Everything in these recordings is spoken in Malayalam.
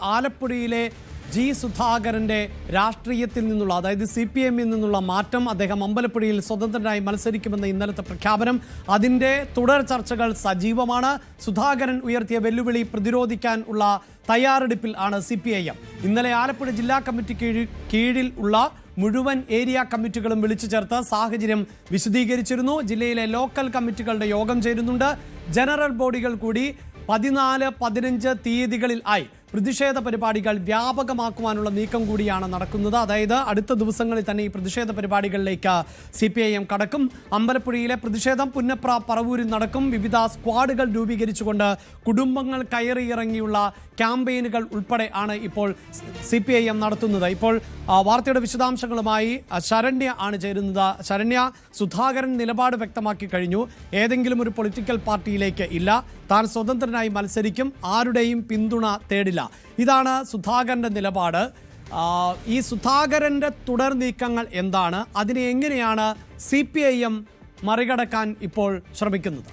ആലപ്പുഴയിലെ ജി സുധാകരന്റെ രാഷ്ട്രീയത്തിൽ നിന്നുള്ള അതായത് CPM-ൽ നിന്നുള്ള മാറ്റം അദ്ദേഹം അമ്പലപ്പുഴയിൽ സ്വതന്ത്രനായി മത്സരിക്കുമെന്ന ഇന്നലത്തെ പ്രഖ്യാപനം അതിന്റെ തുടർ ചർച്ചകൾ സജീവമാണ്. സുധാകരൻ ഉയർത്തിയ വെല്ലുവിളി പ്രതിരോധിക്കാൻ ഉള്ള തയ്യാറെടുപ്പിൽ ആണ് CPIM. ഇന്നലെ ആലപ്പുഴ ജില്ലാ കമ്മിറ്റി കീഴിൽ ഉള്ള മുഴുവൻ ഏരിയ കമ്മിറ്റികളും വിളിച്ചു ചേർത്ത് സാഹചര്യം വിശദീകരിച്ചിരുന്നു. ജില്ലയിലെ ലോക്കൽ കമ്മിറ്റികളുടെ യോഗം ചേരുന്നുണ്ട്. ജനറൽ ബോഡികൾ കൂടി 14, 15 തീയതികളിൽ ആയി പ്രതിഷേധ പരിപാടികൾ വ്യാപകമാക്കുവാനുള്ള നീക്കം കൂടിയാണ് നടക്കുന്നത്. അതായത് അടുത്ത ദിവസങ്ങളിൽ തന്നെ ഈ പ്രതിഷേധ പരിപാടികളിലേക്ക് CPIM കടക്കും. അമ്പലപ്പുഴയിലെ പ്രതിഷേധം പുന്നപ്ര പറവൂരിൽ നടക്കും. വിവിധ സ്ക്വാഡുകൾ രൂപീകരിച്ചുകൊണ്ട് കുടുംബങ്ങൾ കയറിയിറങ്ങിയുള്ള ക്യാമ്പയിനുകൾ ഉൾപ്പെടെ ആണ് ഇപ്പോൾ CPIM നടത്തുന്നത്. ഇപ്പോൾ വാർത്തയുടെ വിശദാംശങ്ങളുമായി ശരണ്യ ആണ് ചേരുന്നത്. ശരണ്യ, സുധാകരൻ നിലപാട് വ്യക്തമാക്കി കഴിഞ്ഞു. ഏതെങ്കിലും ഒരു പൊളിറ്റിക്കൽ പാർട്ടിയിലേക്ക് ഇല്ല, താൻ സ്വതന്ത്രനായി മത്സരിക്കും, ആരുടെയും പിന്തുണ തേടില്ല. ഇതാണ് സുധാകരന്റെ നിലപാട്. ഈ സുധാകരന്റെ തുടർ നീക്കങ്ങൾ എന്താണ്? അതിനെ എങ്ങനെയാണ് CPIM മറികടക്കാൻ ഇപ്പോൾ ശ്രമിക്കുന്നത്?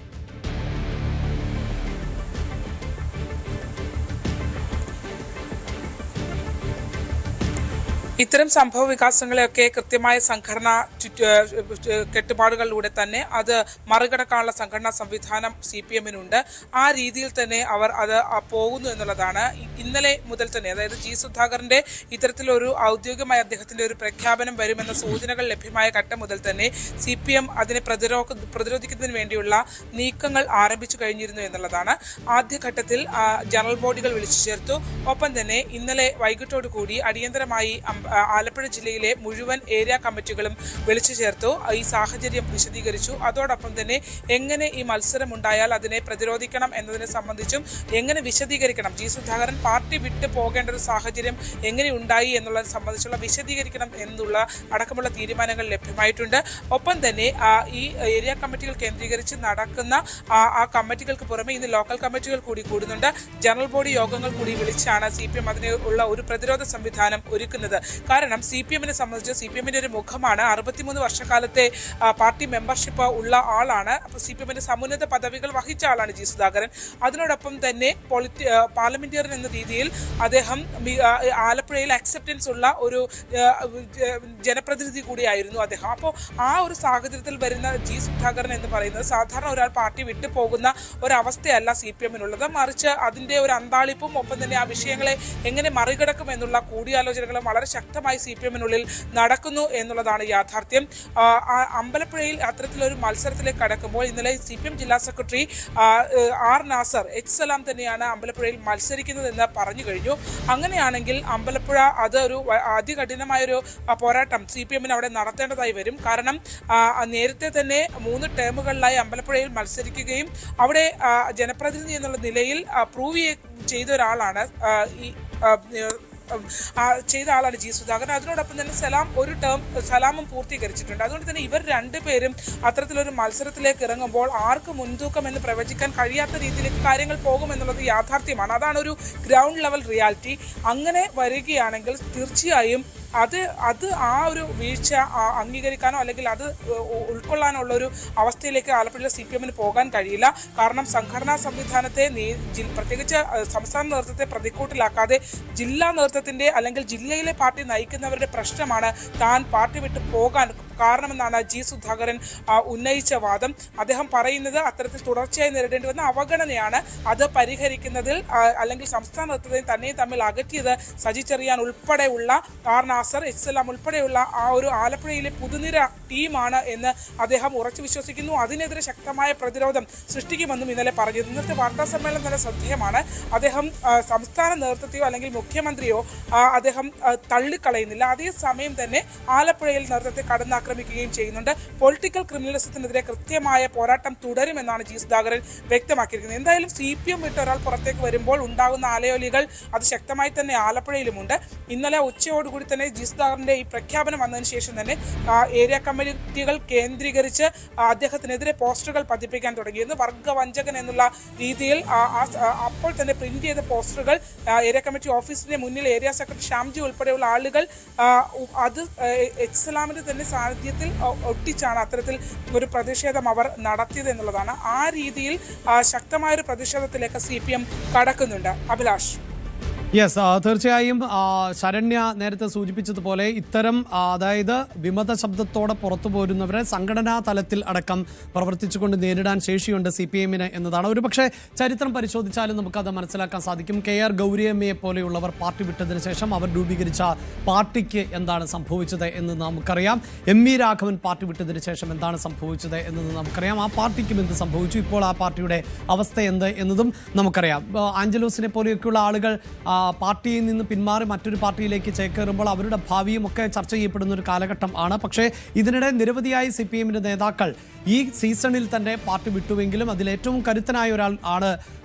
ഇത്തരം സംഭവ വികാസങ്ങളെയൊക്കെ കൃത്യമായ സംഘടനാ കെട്ടുപാടുകളിലൂടെ തന്നെ അത് മറികടക്കാനുള്ള സംഘടനാ സംവിധാനം CPM-നുണ്ട്. ആ രീതിയിൽ തന്നെ അവർ അത് പോകുന്നു എന്നുള്ളതാണ്. ഇന്നലെ മുതൽ തന്നെ, അതായത് ജി സുധാകരന്റെ ഇത്തരത്തിലൊരു ഔദ്യോഗികമായ അദ്ദേഹത്തിന്റെ ഒരു പ്രഖ്യാപനം വരുമെന്ന സൂചനകൾ ലഭ്യമായ ഘട്ടം മുതൽ തന്നെ CPM അതിനെ പ്രതിരോധിക്കുന്നതിന് വേണ്ടിയുള്ള നീക്കങ്ങൾ ആരംഭിച്ചു കഴിഞ്ഞിരുന്നു എന്നുള്ളതാണ്. ആദ്യഘട്ടത്തിൽ ജനറൽ ബോഡികൾ വിളിച്ചു ചേർത്തു. ഒപ്പം തന്നെ ഇന്നലെ വൈകിട്ടോടു കൂടി അടിയന്തരമായി ആലപ്പുഴ ജില്ലയിലെ മുഴുവൻ ഏരിയ കമ്മിറ്റികളും വിളിച്ചു ചേർത്തു. ഈ സാഹചര്യം വിശദീകരിച്ചു. അതോടൊപ്പം തന്നെ എങ്ങനെ ഈ മത്സരം ഉണ്ടായാൽ അതിനെ പ്രതിരോധിക്കണം എന്നതിനെ സംബന്ധിച്ചും എങ്ങനെ വിശദീകരിക്കണം, ജി സുധാകരൻ പാർട്ടി വിട്ടു പോകേണ്ട ഒരു സാഹചര്യം എങ്ങനെ ഉണ്ടായി എന്നുള്ളത് സംബന്ധിച്ചുള്ള വിശദീകരിക്കണം എന്നുള്ള അടക്കമുള്ള തീരുമാനങ്ങൾ ലഭ്യമായിട്ടുണ്ട്. ഒപ്പം തന്നെ ഈ ഏരിയ കമ്മിറ്റികൾ കേന്ദ്രീകരിച്ച് നടക്കുന്ന ആ കമ്മിറ്റികൾക്ക് പുറമെ ഇന്ന് ലോക്കൽ കമ്മിറ്റികൾ കൂടി കൂടുന്നുണ്ട്. ജനറൽ ബോഡി യോഗങ്ങൾ കൂടി വിളിച്ചാണ് CPM അതിനുള്ള ഒരു പ്രതിരോധ സംവിധാനം ഒരുക്കുന്നത്. കാരണം CPM-നെ സംബന്ധിച്ച് CPM-ന്റെ ഒരു മുഖമാണ്. 63 വർഷക്കാലത്തെ പാർട്ടി മെമ്പർഷിപ്പ് ഉള്ള ആളാണ്. അപ്പോൾ CPM-ന്റെ സമുന്നത പദവികൾ വഹിച്ച ആളാണ് ജി സുധാകരൻ. അതിനോടൊപ്പം തന്നെ പാർലമെന്റേറിയൻ എന്ന രീതിയിൽ അദ്ദേഹം ആലപ്പുഴയിൽ അക്സെപ്റ്റൻസ് ഉള്ള ഒരു ജനപ്രതിനിധി കൂടിയായിരുന്നു അദ്ദേഹം. അപ്പോൾ ആ ഒരു സാഹചര്യത്തിൽ വരുന്ന ജി സുധാകരൻ എന്ന് പറയുന്നത് സാധാരണ ഒരാൾ പാർട്ടി വിട്ടു പോകുന്ന ഒരവസ്ഥയല്ല CPM-നുള്ളത്. മറിച്ച് അതിൻ്റെ ഒരു അന്താളിപ്പും ഒപ്പം തന്നെ ആ വിഷയങ്ങളെ എങ്ങനെ മറികടക്കും എന്നുള്ള കൂടിയാലോചനകളും വളരെ ശക്തമായി CPM-നുള്ളിൽ നടക്കുന്നു എന്നുള്ളതാണ് യാഥാർത്ഥ്യം. അമ്പലപ്പുഴയിൽ അത്തരത്തിലൊരു മത്സരത്തിലേക്ക് കടക്കുമ്പോൾ ഇന്നലെ CPM ജില്ലാ സെക്രട്ടറി R നാസർ സലാം തന്നെയാണ് അമ്പലപ്പുഴയിൽ മത്സരിക്കുന്നതെന്ന് പറഞ്ഞു കഴിഞ്ഞു. അങ്ങനെയാണെങ്കിൽ അമ്പലപ്പുഴ അതൊരു അതികഠിനമായൊരു പോരാട്ടം CPM-ന് അവിടെ നടത്തേണ്ടതായി വരും. കാരണം നേരത്തെ തന്നെ 3 ടേമുകളിലായി അമ്പലപ്പുഴയിൽ മത്സരിക്കുകയും അവിടെ ജനപ്രതിനിധി എന്നുള്ള നിലയിൽ പ്രൂവ് ചെയ്ത ഒരാളാണ് ചെയ്ത ആളാണ് ജി സുധാകരൻ. അതിനോടൊപ്പം തന്നെ സലാമും പൂർത്തീകരിച്ചിട്ടുണ്ട്. അതുകൊണ്ട് തന്നെ ഇവർ രണ്ടുപേരും അത്തരത്തിലൊരു മത്സരത്തിലേക്ക് ഇറങ്ങുമ്പോൾ ആർക്ക് മുൻതൂക്കം എന്ന് പ്രവചിക്കാൻ കഴിയാത്ത രീതിയിലേക്ക് കാര്യങ്ങൾ പോകുമെന്നുള്ളത് യാഥാർത്ഥ്യമാണ്. അതാണ് ഒരു ഗ്രൗണ്ട് ലെവൽ റിയാലിറ്റി. അങ്ങനെ വരികയാണെങ്കിൽ തീർച്ചയായും അത് ആ ഒരു വീഴ്ച അംഗീകരിക്കാനോ അല്ലെങ്കിൽ അത് ഉൾക്കൊള്ളാനുള്ള ഒരു അവസ്ഥയിലേക്ക് ആലപ്പുഴയിലെ CPM-ന് പോകാൻ കഴിയില്ല. കാരണം സംഘടനാ സംവിധാനത്തെ പ്രത്യേകിച്ച് സംസ്ഥാന നേതൃത്വത്തെ പ്രതിക്കൂട്ടിലാക്കാതെ ജില്ലാ നേതൃത്വത്തിന്റെ അല്ലെങ്കിൽ ജില്ലയിലെ പാർട്ടി നയിക്കുന്നവരുടെ പ്രശ്നമാണ് താൻ പാർട്ടി വിട്ട് പോകാൻ കാരണമെന്നാണ് ജി സുധാകരൻ ഉന്നയിച്ച വാദം. അദ്ദേഹം പറയുന്നത് അത്തരത്തിൽ തുടർച്ചയായി നേരിടേണ്ടി വന്ന അവഗണനയാണ്. അത് പരിഹരിക്കുന്നതിൽ അല്ലെങ്കിൽ സംസ്ഥാന നേതൃത്വം തന്നെയും തമ്മിൽ അകറ്റിയത് സജി ചെറിയാൻ ഉൾപ്പെടെയുള്ള R നാസർ സലാം ഉൾപ്പെടെയുള്ള ആ ഒരു ആലപ്പുഴയിലെ പുതുനിര ടീമാണ് എന്ന് അദ്ദേഹം ഉറച്ചു വിശ്വസിക്കുന്നു. അതിനെതിരെ ശക്തമായ പ്രതിരോധം സൃഷ്ടിക്കുമെന്നും ഇന്നലെ പറഞ്ഞു. ഇന്നത്തെ വാർത്താ സമ്മേളനം തന്നെ ശ്രദ്ധേയമാണ്. അദ്ദേഹം സംസ്ഥാന നേതൃത്വത്തെയോ അല്ലെങ്കിൽ മുഖ്യമന്ത്രിയോ അദ്ദേഹം തള്ളിക്കളയുന്നില്ല. അതേസമയം തന്നെ ആലപ്പുഴയിൽ നേതൃത്വത്തെ ആക്രമിക്കുകയും ചെയ്യുന്നുണ്ട്. പൊളിറ്റിക്കൽ ക്രിമിനലിസത്തിനെതിരെ കൃത്യമായ പോരാട്ടം തുടരുമെന്നാണ് ജി സുധാകരൻ വ്യക്തമാക്കിയിരിക്കുന്നത്. എന്തായാലും CPM വിട്ട് ഒരാൾ പുറത്തേക്ക് വരുമ്പോൾ ഉണ്ടാകുന്ന ആലയോലികൾ അത് ശക്തമായി തന്നെ ആലപ്പുഴയിലുമുണ്ട്. ഇന്നലെ ഉച്ചയോടുകൂടി തന്നെ ജി സുധാകരന്റെ ഈ പ്രഖ്യാപനം വന്നതിന് ശേഷം തന്നെ ഏരിയ കമ്മിറ്റികൾ കേന്ദ്രീകരിച്ച് അദ്ദേഹത്തിനെതിരെ പോസ്റ്ററുകൾ പതിപ്പിക്കാൻ തുടങ്ങിയിരുന്നു. വർഗവഞ്ചകൻ എന്നുള്ള രീതിയിൽ അപ്പോൾ തന്നെ പ്രിന്റ് ചെയ്ത പോസ്റ്ററുകൾ ഏരിയ കമ്മിറ്റി ഓഫീസിന്റെ മുന്നിൽ ഏരിയ സെക്രട്ടറി ശ്യാംജി ഉൾപ്പെടെയുള്ള ആളുകൾ അത് സലാമിന്റെ തന്നെ സാന്നിധ്യത്തിൽ ഒട്ടിച്ചാണ് അത്തരത്തിൽ ഒരു പ്രതിഷേധം അവർ നടത്തിയത് എന്നുള്ളതാണ്. ആ രീതിയിൽ ശക്തമായൊരു പ്രതിഷേധത്തിലേക്ക് CPM കടക്കുന്നുണ്ട്. അഭിലാഷ്. യെസ്, തീർച്ചയായും ശരണ്യ നേരത്തെ സൂചിപ്പിച്ചതുപോലെ ഇത്തരം അതായത് വിമത ശബ്ദത്തോടെ പുറത്തു പോരുന്നവരെ സംഘടനാ തലത്തിൽ അടക്കം പ്രവർത്തിച്ചുകൊണ്ട് നേരിടാൻ ശേഷിയുണ്ട് CPM-ന് എന്നതാണ്. ഒരുപക്ഷെ ചരിത്രം പരിശോധിച്ചാലും നമുക്കത് മനസ്സിലാക്കാൻ സാധിക്കും. KR ഗൗരിയമ്മയെ പോലെയുള്ളവർ പാർട്ടി വിട്ടതിന് ശേഷം അവർ രൂപീകരിച്ച പാർട്ടിക്ക് എന്താണ് സംഭവിച്ചത് എന്ന് നമുക്കറിയാം. MV രാഘവൻ പാർട്ടി വിട്ടതിന് ശേഷം എന്താണ് സംഭവിച്ചത് എന്നത് നമുക്കറിയാം. ആ പാർട്ടിക്കും എന്ത് സംഭവിച്ചു, ഇപ്പോൾ ആ പാർട്ടിയുടെ അവസ്ഥ എന്ത് എന്നതും നമുക്കറിയാം. ആഞ്ചലോസിനെ പോലെയൊക്കെയുള്ള ആളുകൾ പാർട്ടിയിൽ നിന്ന് പിന്മാറി മറ്റൊരു പാർട്ടിയിലേക്ക് ചേക്കേറുമ്പോൾ അവരുടെ ഭാവിയും ഒക്കെ ചർച്ച ചെയ്യപ്പെടുന്ന ഒരു കാലഘട്ടം ആണ്. പക്ഷേ ഇതിനിടെ നിരവധിയായി CPM-ന്റെ നേതാക്കൾ ഈ സീസണിൽ തന്നെ പാർട്ടി വിട്ടുവെങ്കിലും അതിലേറ്റവും കരുത്തനായ ഒരാൾ ആണ്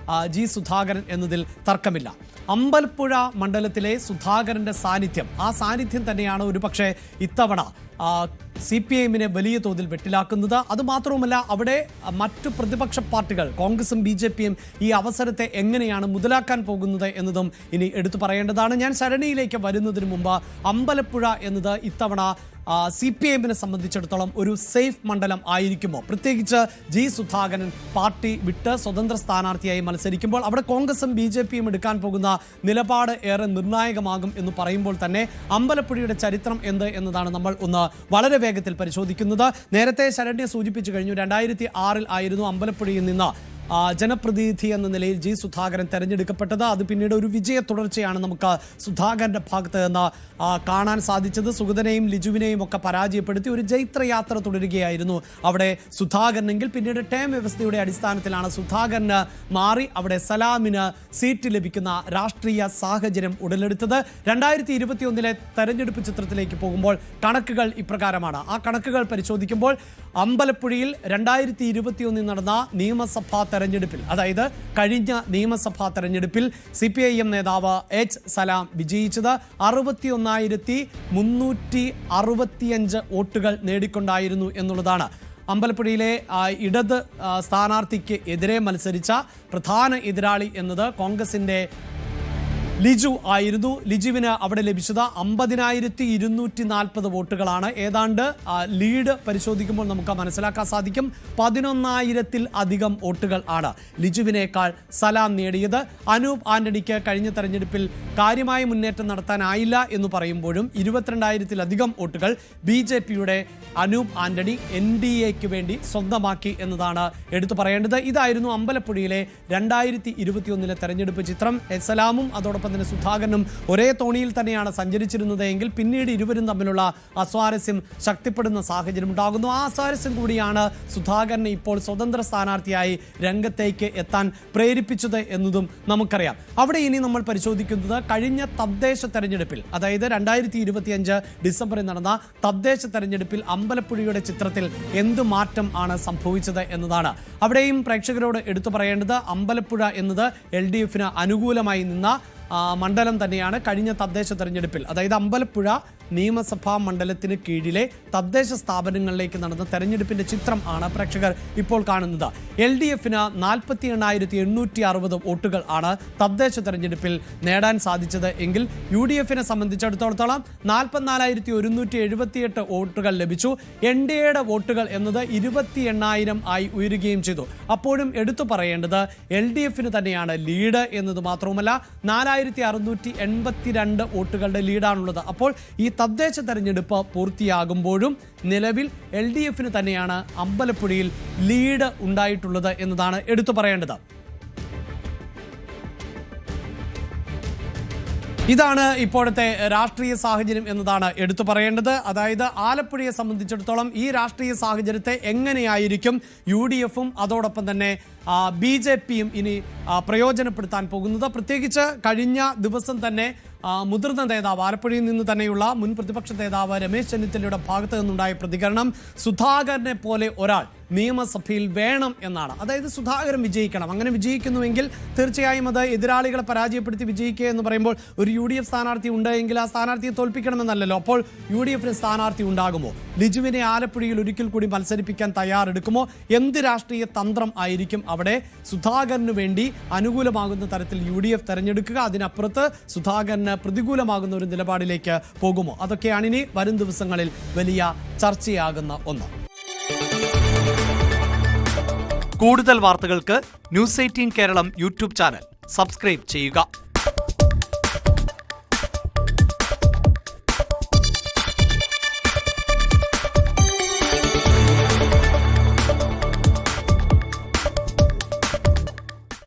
G. സുധാകരൻ എന്നതിൽ തർക്കമില്ല. അമ്പലപ്പുഴ മണ്ഡലത്തിലെ സുധാകരന്റെ സാന്നിധ്യം, ആ സാന്നിധ്യം തന്നെയാണ് ഒരുപക്ഷെ ഇത്തവണ CPM-നെ വലിയ തോതിൽ വെട്ടിലാക്കുന്നത്. അതുമാത്രവുമല്ല, അവിടെ മറ്റു പ്രതിപക്ഷ പാർട്ടികൾ കോൺഗ്രസും BJP-യും ഈ അവസരത്തെ എങ്ങനെയാണ് മുതലാക്കാൻ പോകുന്നത് എന്നതും ഇനി എടുത്തു പറയേണ്ടതാണ്. ഞാൻ ശരണിയിലേക്ക് വരുന്നതിന് മുമ്പ് അമ്പലപ്പുഴ എന്നത് ഇത്തവണ CPM-നെ സംബന്ധിച്ചിടത്തോളം ഒരു സേഫ് മണ്ഡലം ആയിരിക്കുമോ? പ്രത്യേകിച്ച് G. സുധാകരൻ പാർട്ടി വിട്ട് സ്വതന്ത്ര സ്ഥാനാർത്ഥിയായി മത്സരിക്കുമ്പോൾ അവിടെ കോൺഗ്രസും BJP-യും എടുക്കാൻ പോകുന്ന നിലപാട് ഏറെ നിർണായകമാകും എന്ന് പറയുമ്പോൾ തന്നെ അമ്പലപ്പുഴയുടെ ചരിത്രം എന്ത് എന്നതാണ് നമ്മൾ ഒന്ന് വളരെ വേഗത്തിൽ പരിശോധിക്കുന്നത്. നേരത്തെ ശരണ്യ സൂചിപ്പിച്ചു കഴിഞ്ഞു, 2006 ആയിരുന്നു അമ്പലപ്പുഴയിൽ നിന്ന് ജനപ്രതിനിധി എന്ന നിലയിൽ G. സുധാകരൻ തെരഞ്ഞെടുക്കപ്പെട്ടത്. അത് പിന്നീട് ഒരു വിജയ തുടർച്ചയാണ് നമുക്ക് സുധാകരന്റെ ഭാഗത്ത് നിന്ന് കാണാൻ സാധിച്ചത്. സുഗതനെയും ലിജുവിനെയും ഒക്കെ പരാജയപ്പെടുത്തി ഒരു ജൈത്രയാത്ര തുടരുകയായിരുന്നു അവിടെ സുധാകരനെങ്കിൽ പിന്നീട് ടേം വ്യവസ്ഥയുടെ അടിസ്ഥാനത്തിലാണ് സുധാകരന് മാറി അവിടെ സലാമിന് സീറ്റ് ലഭിക്കുന്ന രാഷ്ട്രീയ സാഹചര്യം ഉടലെടുത്തത്. 2021 തെരഞ്ഞെടുപ്പ് ചിത്രത്തിലേക്ക് പോകുമ്പോൾ കണക്കുകൾ ഇപ്രകാരമാണ്. ആ കണക്കുകൾ പരിശോധിക്കുമ്പോൾ അമ്പലപ്പുഴയിൽ 2021 നടന്ന നിയമസഭാ തെരഞ്ഞെടുപ്പിൽ, അതായത് കഴിഞ്ഞ നിയമസഭാ തെരഞ്ഞെടുപ്പിൽ CPIM നേതാവ് H. സലാം വിജയിച്ചത് 61,365 വോട്ടുകൾ നേടിക്കൊണ്ടായിരുന്നു എന്നുള്ളതാണ്. അമ്പലപ്പുഴയിലെ ഇടത് സ്ഥാനാർത്ഥിക്ക് എതിരെ മത്സരിച്ച പ്രധാന എതിരാളി എന്നത് കോൺഗ്രസിന്റെ ലിജു ആയിരുന്നു. ലിജുവിന് അവിടെ ലഭിച്ചത് 50,240 വോട്ടുകളാണ്. ഏതാണ്ട് ലീഡ് പരിശോധിക്കുമ്പോൾ നമുക്ക് മനസ്സിലാക്കാൻ സാധിക്കും 11,000-ൽ അധികം വോട്ടുകൾ ആണ് ലിജുവിനേക്കാൾ സലാം നേടിയത്. അനൂപ് ആന്റണിക്ക് കഴിഞ്ഞ തെരഞ്ഞെടുപ്പിൽ കാര്യമായ മുന്നേറ്റം നടത്താനായില്ല എന്ന് പറയുമ്പോഴും 22,000-ലധികം വോട്ടുകൾ BJP-യുടെ അനൂപ് ആന്റണി NDAക്ക് വേണ്ടി സ്വന്തമാക്കി എന്നതാണ് എടുത്തു പറയേണ്ടത്. ഇതായിരുന്നു അമ്പലപ്പുഴയിലെ 2021 തെരഞ്ഞെടുപ്പ് ചിത്രം. സലാമും അതോടൊപ്പം തന്നെ സുധാകരനും ഒരേ തോണിയിൽ തന്നെയാണ് സഞ്ചരിച്ചിരുന്നത് എങ്കിൽ പിന്നീട് ഇരുവരും തമ്മിലുള്ള അസ്വാരസ്യം ശക്തിപ്പെടുന്ന സാഹചര്യം ഉണ്ടാകുന്നു. ആ അസ്വാരസ്യം കൂടിയാണ് സുധാകരനെ ഇപ്പോൾ സ്വതന്ത്ര സ്ഥാനാർത്ഥിയായി രംഗത്തേക്ക് എത്താൻ പ്രേരിപ്പിച്ചത് എന്നതും നമുക്കറിയാം. അവിടെ ഇനി നമ്മൾ പരിശോധിക്കുന്നത് കഴിഞ്ഞ തദ്ദേശ തെരഞ്ഞെടുപ്പിൽ, അതായത് 2025 ഡിസംബറിൽ നടന്ന തദ്ദേശ തെരഞ്ഞെടുപ്പിൽ അമ്പലപ്പുഴയുടെ ചിത്രത്തിൽ എന്ത് മാറ്റം ആണ് സംഭവിച്ചത് എന്നതാണ്. അവിടെയും പ്രേക്ഷകരോട് എടുത്തു പറയേണ്ടത് അമ്പലപ്പുഴ എന്നത് LDF-ന് അനുകൂലമായി നിന്ന മണ്ഡലം തന്നെയാണ്. കഴിഞ്ഞ തദ്ദേശ തെരഞ്ഞെടുപ്പിൽ, അതായത് അമ്പലപ്പുഴ നിയമസഭാ മണ്ഡലത്തിന് കീഴിലെ തദ്ദേശ സ്ഥാപനങ്ങളിലേക്ക് നടന്ന തെരഞ്ഞെടുപ്പിന്റെ ചിത്രം ആണ് പ്രേക്ഷകർ ഇപ്പോൾ കാണുന്നത്. LDF-ന് 48,860 വോട്ടുകൾ ആണ് തദ്ദേശ തെരഞ്ഞെടുപ്പിൽ നേടാൻ സാധിച്ചത് എങ്കിൽ UDF-നെ സംബന്ധിച്ചിടത്തോളം 44,178 വോട്ടുകൾ ലഭിച്ചു. NDAയുടെ വോട്ടുകൾ എന്നത് 28,000 ആയി ഉയരുകയും ചെയ്തു. അപ്പോഴും എടുത്തു പറയേണ്ടത് LDF-ന് തന്നെയാണ് ലീഡ് എന്നത് മാത്രവുമല്ല 4,682 വോട്ടുകളുടെ ലീഡാണുള്ളത്. അപ്പോൾ ഈ തദ്ദേശ തെരഞ്ഞെടുപ്പ് പൂർത്തിയാകുമ്പോഴും നിലവിൽ LDF-ന് തന്നെയാണ് അമ്പലപ്പുഴയിൽ ലീഡ് ഉണ്ടായിട്ടുള്ളത് എന്നതാണ് എടുത്തു പറയേണ്ടത്. ഇതാണ് ഇപ്പോഴത്തെ രാഷ്ട്രീയ സാഹചര്യം എന്നതാണ് എടുത്തു പറയേണ്ടത്. അതായത് ആലപ്പുഴയെ സംബന്ധിച്ചിടത്തോളം ഈ രാഷ്ട്രീയ സാഹചര്യത്തെ എങ്ങനെയായിരിക്കും UDF-ഉം അതോടൊപ്പം തന്നെ BJP-യും ഇനി പ്രയോജനപ്പെടുത്താൻ പോകുന്നത്? പ്രത്യേകിച്ച് കഴിഞ്ഞ ദിവസം തന്നെ മുതിർന്ന നേതാവ്, ആലപ്പുഴയിൽ നിന്ന് തന്നെയുള്ള മുൻ പ്രതിപക്ഷ നേതാവ് രമേശ് ചെന്നിത്തലയുടെ ഭാഗത്ത് നിന്നുണ്ടായ പ്രതികരണം സുധാകരനെ പോലെ ഒരാൾ നിയമസഭയിൽ വേണം എന്നാണ്. അതായത് സുധാകരൻ വിജയിക്കണം. അങ്ങനെ വിജയിക്കുന്നുവെങ്കിൽ തീർച്ചയായും അത് എതിരാളികളെ പരാജയപ്പെടുത്തി വിജയിക്കുക എന്ന് പറയുമ്പോൾ ഒരു UDF സ്ഥാനാർത്ഥി ഉണ്ട് എങ്കിൽ ആ സ്ഥാനാർത്ഥിയെ തോൽപ്പിക്കണമെന്നല്ലല്ലോ. അപ്പോൾ UDF-ന് സ്ഥാനാർത്ഥി ഉണ്ടാകുമോ? ലിജുവിനെ ആലപ്പുഴയിൽ ഒരിക്കൽ കൂടി മത്സരിപ്പിക്കാൻ തയ്യാറെടുക്കുമോ? എന്ത് രാഷ്ട്രീയ തന്ത്രം ആയിരിക്കും അവിടെ സുധാകരന് വേണ്ടി അനുകൂലമാകുന്ന തരത്തിൽ UDF തെരഞ്ഞെടുക്കുക? അതിനപ്പുറത്ത് സുധാകരന് പ്രതികൂലമാകുന്ന ഒരു നിലപാടിലേക്ക് പോകുമോ? അതൊക്കെയാണ് ഇനി വരും ദിവസങ്ങളിൽ വലിയ ചർച്ചയാകുന്ന ഒന്ന്. കൂടുതൽ വാർത്തകൾക്ക് News 18 Keralam YouTube channel subscribe ചെയ്യുക.